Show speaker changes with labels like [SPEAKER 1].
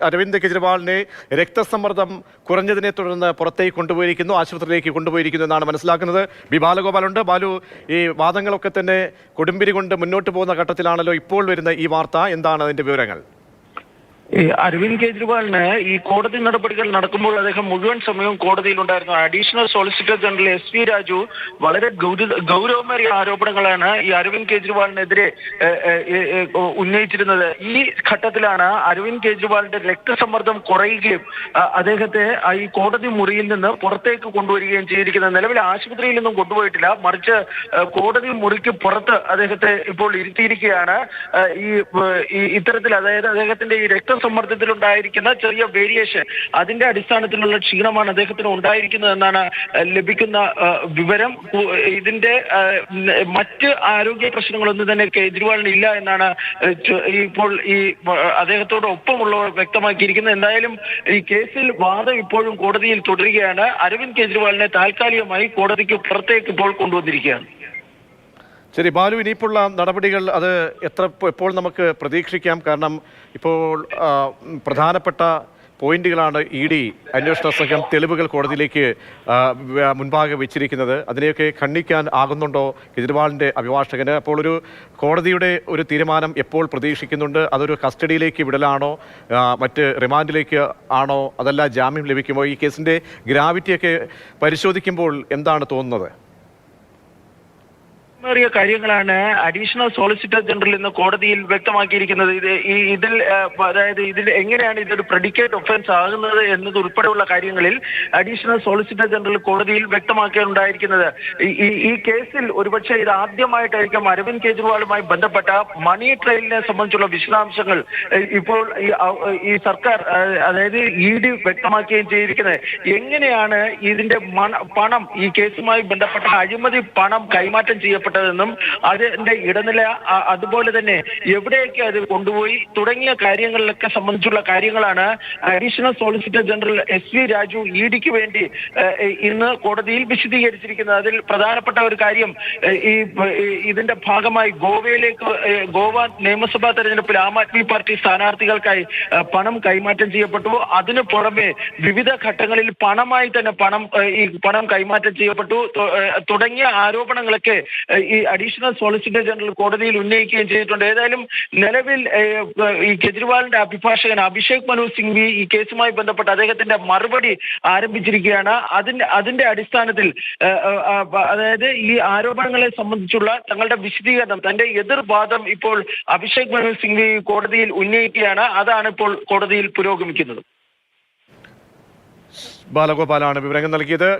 [SPEAKER 1] അരവിന്ദ് കെജ്രിവാളിനെ രക്തസമ്മർദ്ദം കുറഞ്ഞതിനെ തുടർന്ന് പുറത്തേക്ക് കൊണ്ടുപോയിരിക്കുന്നു, ആശുപത്രിയിലേക്ക് കൊണ്ടുപോയിരിക്കുന്നു എന്നാണ് മനസ്സിലാക്കുന്നത്. ബി ബാലഗോപാലുണ്ട്. ബാലു, ഈ വാദങ്ങളൊക്കെ തന്നെ കൊടുമ്പിരി കൊണ്ട് മുന്നോട്ട് പോകുന്ന ഘട്ടത്തിലാണല്ലോ ഇപ്പോൾ വരുന്ന ഈ വാർത്ത. എന്താണ് അതിന്റെ വിവരങ്ങൾ?
[SPEAKER 2] അരവിന്ദ് കെജ്രിവാളിന് ഈ കോടതി നടപടികൾ നടക്കുമ്പോൾ അദ്ദേഹം മുഴുവൻ സമയവും കോടതിയിലുണ്ടായിരുന്നു. Additional solicitor general SV Raju വളരെ ഗൗരവമേറിയ ആരോപണങ്ങളാണ് ഈ അരവിന്ദ് കെജ്രിവാളിനെതിരെ ഉന്നയിച്ചിരുന്നത്. ഈ ഘട്ടത്തിലാണ് അരവിന്ദ് കെജ്രിവാളിന്റെ രക്തസമ്മർദ്ദം കുറയുകയും അദ്ദേഹത്തെ ഈ കോടതി മുറിയിൽ നിന്ന് പുറത്തേക്ക് കൊണ്ടുവരികയും ചെയ്തിരിക്കുന്നത്. നിലവിൽ ആശുപത്രിയിൽ നിന്നും കൊണ്ടുപോയിട്ടില്ല, മറിച്ച് കോടതി മുറിക്ക് പുറത്ത് അദ്ദേഹത്തെ ഇപ്പോൾ ഇരുത്തിയിരിക്കുകയാണ്. ഇത്തരത്തിൽ അതായത് അദ്ദേഹത്തിന്റെ ഈ സമ്മർദ്ദത്തിലുണ്ടായിരിക്കുന്ന ചെറിയ വേരിയേഷൻ, അതിന്റെ അടിസ്ഥാനത്തിലുള്ള ക്ഷീണമാണ് അദ്ദേഹത്തിന് ഉണ്ടായിരിക്കുന്നത് എന്നാണ് ലഭിക്കുന്ന വിവരം. ഇതിന്റെ മറ്റ് ആരോഗ്യ പ്രശ്നങ്ങളൊന്നും തന്നെ കേജ്രിവാളിന് ഇല്ല എന്നാണ് ഇപ്പോൾ ഈ അദ്ദേഹത്തോട് ഒപ്പമുള്ളവർ വ്യക്തമാക്കിയിരിക്കുന്നത്. എന്തായാലും ഈ കേസിൽ വാദം ഇപ്പോഴും കോടതിയിൽ തുടരുകയാണ്. അരവിന്ദ് കെജ്രിവാളിനെ താൽക്കാലികമായി കോടതിക്ക് പുറത്തേക്ക് ഇപ്പോൾ കൊണ്ടുവന്നിരിക്കുകയാണ്.
[SPEAKER 1] ശരി ബാലു, ഇനിയിപ്പോഴുള്ള നടപടികൾ അത് എപ്പോൾ നമുക്ക് പ്രതീക്ഷിക്കാം? കാരണം ഇപ്പോൾ പ്രധാനപ്പെട്ട പോയിന്റുകളാണ് ED അന്വേഷണ സംഘം തെളിവുകൾ കോടതിയിലേക്ക് മുൻപാകെ വെച്ചിരിക്കുന്നത്. അതിനെയൊക്കെ ഖണ്ഡിക്കാൻ ആകുന്നുണ്ടോ കെജ്രിവാളിൻ്റെ അഭിഭാഷകന്? അപ്പോൾ ഒരു കോടതിയുടെ ഒരു തീരുമാനം എപ്പോൾ പ്രതീക്ഷിക്കുന്നുണ്ട്? അതൊരു കസ്റ്റഡിയിലേക്ക് വിടലാണോ, മറ്റ് റിമാൻഡിലേക്ക് ആണോ, അതല്ല ജാമ്യം ലഭിക്കുമോ? ഈ കേസിൻ്റെ ഗ്രാവിറ്റിയൊക്കെ പരിശോധിക്കുമ്പോൾ എന്താണ് തോന്നുന്നത്?
[SPEAKER 2] ിയ കാര്യങ്ങളാണ് അഡീഷണൽ സോളിസിറ്റർ ജനറൽ ഇന്ന് കോടതിയിൽ വ്യക്തമാക്കിയിരിക്കുന്നത്. ഇതിൽ എങ്ങനെയാണ് ഇതൊരു പ്രെഡിക്കേറ്റ് ഒഫൻസ് ആകുന്നത് എന്നത് ഉൾപ്പെടെയുള്ള കാര്യങ്ങളിൽ അഡീഷണൽ സോളിസിറ്റർ ജനറൽ കോടതിയിൽ വ്യക്തമാക്കിയുണ്ടായിരിക്കുന്നത്. ഈ കേസിൽ ഒരുപക്ഷെ ഇത് ആദ്യമായിട്ടായിരിക്കും അരവിന്ദ് കെജ്രിവാളുമായി ബന്ധപ്പെട്ട മണി ട്രയലിനെ സംബന്ധിച്ചുള്ള വിശദാംശങ്ങൾ ഇപ്പോൾ ഈ സർക്കാർ, അതായത് ED വ്യക്തമാക്കുകയും ചെയ്തിരിക്കുന്നത്. എങ്ങനെയാണ് ഇതിന്റെ പണം, ഈ കേസുമായി ബന്ധപ്പെട്ട അഴിമതി പണം കൈമാറ്റം ചെയ്യപ്പെട്ടതെന്നും അതിന്റെ ഇടനില, അതുപോലെ തന്നെ എവിടെയൊക്കെ അത് കൊണ്ടുപോയി തുടങ്ങിയ കാര്യങ്ങളിലൊക്കെ സംബന്ധിച്ചുള്ള കാര്യങ്ങളാണ് additional solicitor general SV Raju EDക്ക് വേണ്ടി ഇന്ന് കോടതിയിൽ വിശദീകരിച്ചിരിക്കുന്നത്. അതിൽ പ്രധാനപ്പെട്ട ഒരു കാര്യം, ഇതിന്റെ ഭാഗമായി ഗോവ നിയമസഭാ തെരഞ്ഞെടുപ്പിൽ ആം ആദ്മി പാർട്ടി സ്ഥാനാർത്ഥികൾക്കായി പണം കൈമാറ്റം ചെയ്യപ്പെട്ടു. അതിനു പുറമെ വിവിധ ഘട്ടങ്ങളിൽ പണമായി തന്നെ പണം കൈമാറ്റം ചെയ്യപ്പെട്ടു തുടങ്ങിയ ആരോപണങ്ങളൊക്കെ ഈ അഡീഷണൽ സോളിസിറ്റർ ജനറൽ കോടതിയിൽ ഉന്നയിക്കുകയും ചെയ്തിട്ടുണ്ട്. ഏതായാലും നിലവിൽ ഈ കെജ്രിവാളിന്റെ അഭിഭാഷകൻ അഭിഷേക് മനു സിംഗ്വി ഈ കേസുമായി ബന്ധപ്പെട്ട് അദ്ദേഹത്തിന്റെ മറുപടി ആരംഭിച്ചിരിക്കുകയാണ്. അതിന്റെ അടിസ്ഥാനത്തിൽ അതായത് ഈ ആരോപണങ്ങളെ സംബന്ധിച്ചുള്ള തങ്ങളുടെ വിശദീകരണം, തന്റെ എതിർവാദം ഇപ്പോൾ അഭിഷേക് മനു സിംഗ്വി കോടതിയിൽ ഉന്നയിക്കുകയാണ്. അതാണ് ഇപ്പോൾ കോടതിയിൽ പുരോഗമിക്കുന്നത്.
[SPEAKER 1] ബാലഗോപാലാണ് വിവരങ്ങൾ നൽകിയത്.